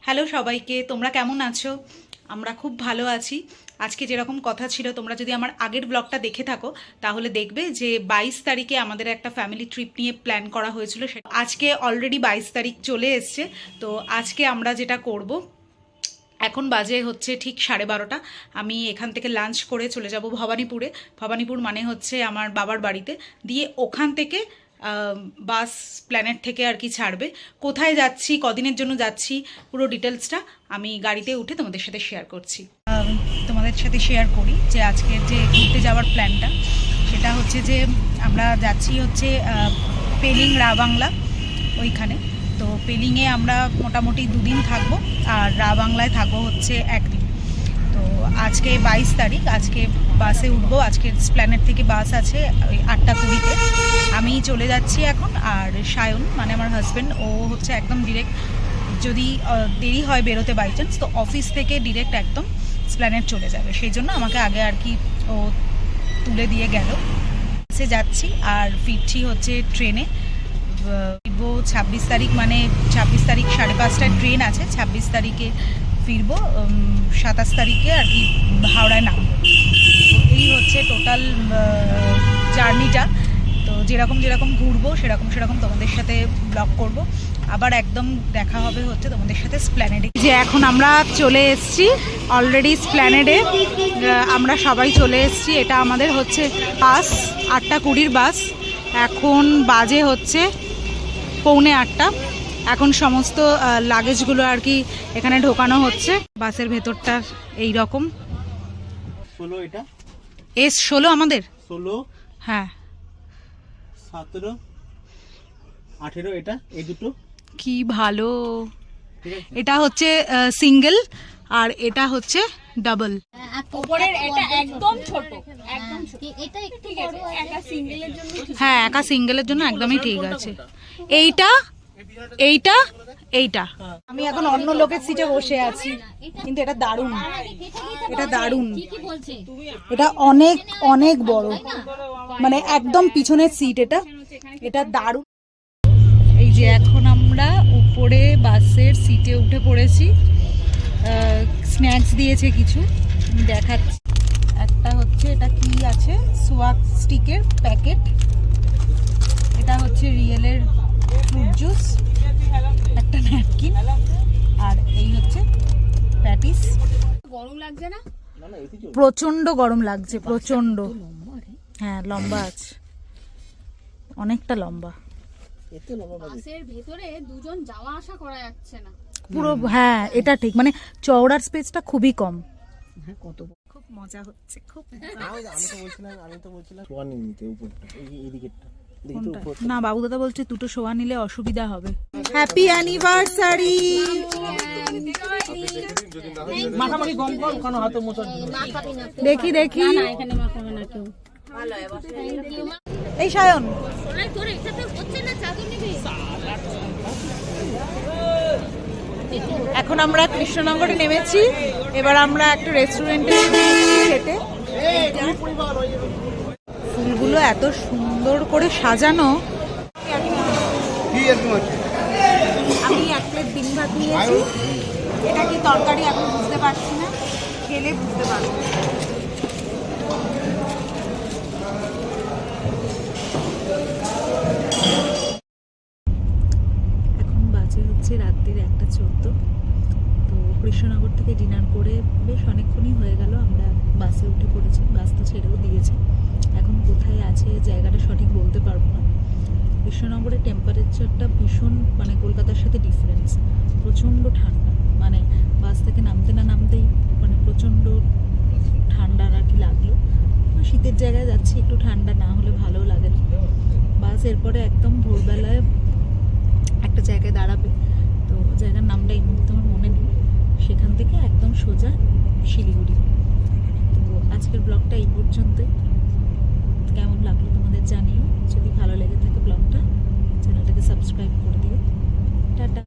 Hello সবাইকে, তোমরা কেমন আছো? আমরা খুব ভালো আছি। আজকে যেরকম কথা ছিল, তোমরা যদি আমার আগের ব্লগটা দেখে থাকো তাহলে দেখবে যে 22 তারিখে আমাদের একটা ফ্যামিলি ট্রিপ নিয়ে প্ল্যান করা হয়েছিল। আজকে অলরেডি 22 তারিখ চলে এসছে। তো আজকে আমরা যেটা করব, এখন বাজে হচ্ছে ঠিক 12:30। আমি এখান থেকে লাঞ্চ করে চলে যাব ভবানীপুরে। ভবানীপুর মানে হচ্ছে আমার বাবার বাড়িতে। দিয়ে ওখান থেকে বাস প্ল্যানেট থেকে আর কি ছাড়বে। কোথায় যাচ্ছি, কদিনের জন্য যাচ্ছি, পুরো ডিটেলসটা আমি গাড়িতে উঠে তোমাদের সাথে শেয়ার করছি। তোমাদের সাথে শেয়ার করি যে আজকের যে ঘুরতে যাওয়ার প্ল্যানটা, সেটা হচ্ছে যে আমরা যাচ্ছি হচ্ছে পেলিং রাবাংলা ওইখানে। তো পেলিংয়ে আমরা মোটামুটি 2 দিন থাকবো, আর রাবাংলায় থাকবো হচ্ছে 1 দিন। তো আজকে 22 তারিখ, আজকে বাসে উঠবো। আজকে প্ল্যানেট থেকে বাস আছে ওই 8:20-তে। আমি চলে যাচ্ছি এখন, আর সায়ন মানে আমার হাজব্যান্ড, ও হচ্ছে একদম ডিরেক্ট, যদি দেরি হয় বেরোতে বাই চান্স, তো অফিস থেকে ডিরেক্ট একদম প্ল্যানেট চলে যাবে। সেই জন্য আমাকে আগে আর কি ও তুলে দিয়ে গেল। বাসে যাচ্ছি আর ফিরছি হচ্ছে ট্রেনে। 26 তারিখ, মানে 26 তারিখ 5:30টায় ট্রেন আছে। 26 তারিখে ফিরবো, 27 তারিখে আর কি হাওড়ায় নামবো। তো এই হচ্ছে টোটাল জার্নিটা। তো যেরকম ঘুরবো সেরকম তোমাদের সাথে ব্লগ করব। আবার একদম দেখা হবে হচ্ছে তোমাদের সাথে স্প্ল্যানেডে। যে এখন আমরা চলে এসেছি অলরেডি স্প্ল্যানেডে, আমরা সবাই চলে এসেছি। এটা আমাদের হচ্ছে বাস 8:20 বাস। এখন বাজে হচ্ছে 7:45। এখন সমস্ত লাগেজগুলো আর কি এখানে ঢোকানো হচ্ছে। বাসের ভেতরটা এই রকম। 16 এটা S16 আমাদের 16, হ্যাঁ 17, 18 এটা, এই দুটো কি ভালো। ঠিক আছে। এটা হচ্ছে সিঙ্গেল আর এটা হচ্ছে ডাবল। উপরের এটা একদম ছোট, একদম ছোট। এটা একটু ঠিক আছে, একা সিঙ্গেলের জন্য। হ্যাঁ, একা সিঙ্গেলের জন্য একদমই ঠিক আছে। এইটা এইটা এইটা। আমি এখন অন্য লোকের সিটে বসে আছি, কিন্তু এটা দারুণ, এটা দারুণ। এটা অনেক অনেক বড়, মানে একদম পিছনের সিট। এটা দারুণ। এই যে এখন আমরা উপরে বাসের সিটে উঠে পড়েছি। স্ন্যাক্স দিয়েছে কিছু, আমি দেখাচ্ছি। একটা হচ্ছে এটা কি আছে, সোয়াক স্টিকের প্যাকেট। এটা হচ্ছে রিয়েলের ফ্রুট জুস, একটা ন্যাপকিন, আর এই হচ্ছে প্যাটিস। গরম লাগছে না? প্রচন্ড গরম লাগছে, প্রচন্ড। হ্যাঁ, লম্বা আছে, অনেকটা লম্বা। বাসের ভেতরে দুজন যাওয়া আসা করা যাচ্ছে না পুরো। হ্যাঁ, এটা ঠিক, মানে চওড়ার স্পেসটা খুবই কম। হ্যাঁ, কত খুব মজা হচ্ছে, খুব। আমি তো বলছিলাম ওয়ান নিতে উপরটা, এই দিকেরটা। না, বাবু দাদা বলছে দুটো শোয়া নিলে অসুবিধা হবে। Happy anniversary. মাখামাখি গম কর, কেন হাতে মোচা। দেখি এখানে মাখাবে না কেউ। এই সায়ন, তোর একসাথে হচ্ছে না, চাদর নিবি? এখন আমরা কৃষ্ণনগরে নেমেছি। এবার আমরা একটা রেস্টুরেন্টে খেতে। ফুলগুলো এত সুন্দর করে সাজানো। আমি 1 প্লেট ডিম ভাত নিয়েছি। এটা কি তরকারি এখন বুঝতে পারছি না, খেলে বুঝতে পারবো। এখন বাজে হচ্ছে রাত্রির 1:14। তো কৃষ্ণনগর থেকে ডিনার করে বেশ অনেকক্ষণই হয়ে গেল। আমরা বাসে উঠে পড়েছি, বাস তো ছেড়েও দিয়েছে। এখন কোথায় আছে জায়গাটা সঠিক বলতে পারবো না। কৃষ্ণনগরের টেম্পারেচারটা ভীষণ, মানে কলকাতার সাথে ডিফারেন্স। প্রচণ্ড ঠান্ডা, মানে বাস থেকে নামতে না নামতেই মানে প্রচণ্ড ঠান্ডা আর কি লাগলো। শীতের জায়গায় যাচ্ছি, একটু ঠান্ডা না হলে ভালো লাগে না। বাস এরপরে একদম ভোরবেলায় একটা জায়গায় দাঁড়াবে, তো জায়গার নামটা এই মুহূর্তে আমার মনে নেই। সেখান থেকে একদম সোজা শিলিগুড়ি। তো আজকের ব্লগটা এই পর্যন্তই। কেমন লাগলো তোমাদের জানিও। যদি ভালো লেগে থাকে ব্লগটা, চ্যানেলটাকে সাবস্ক্রাইব করে দিও। টাটা।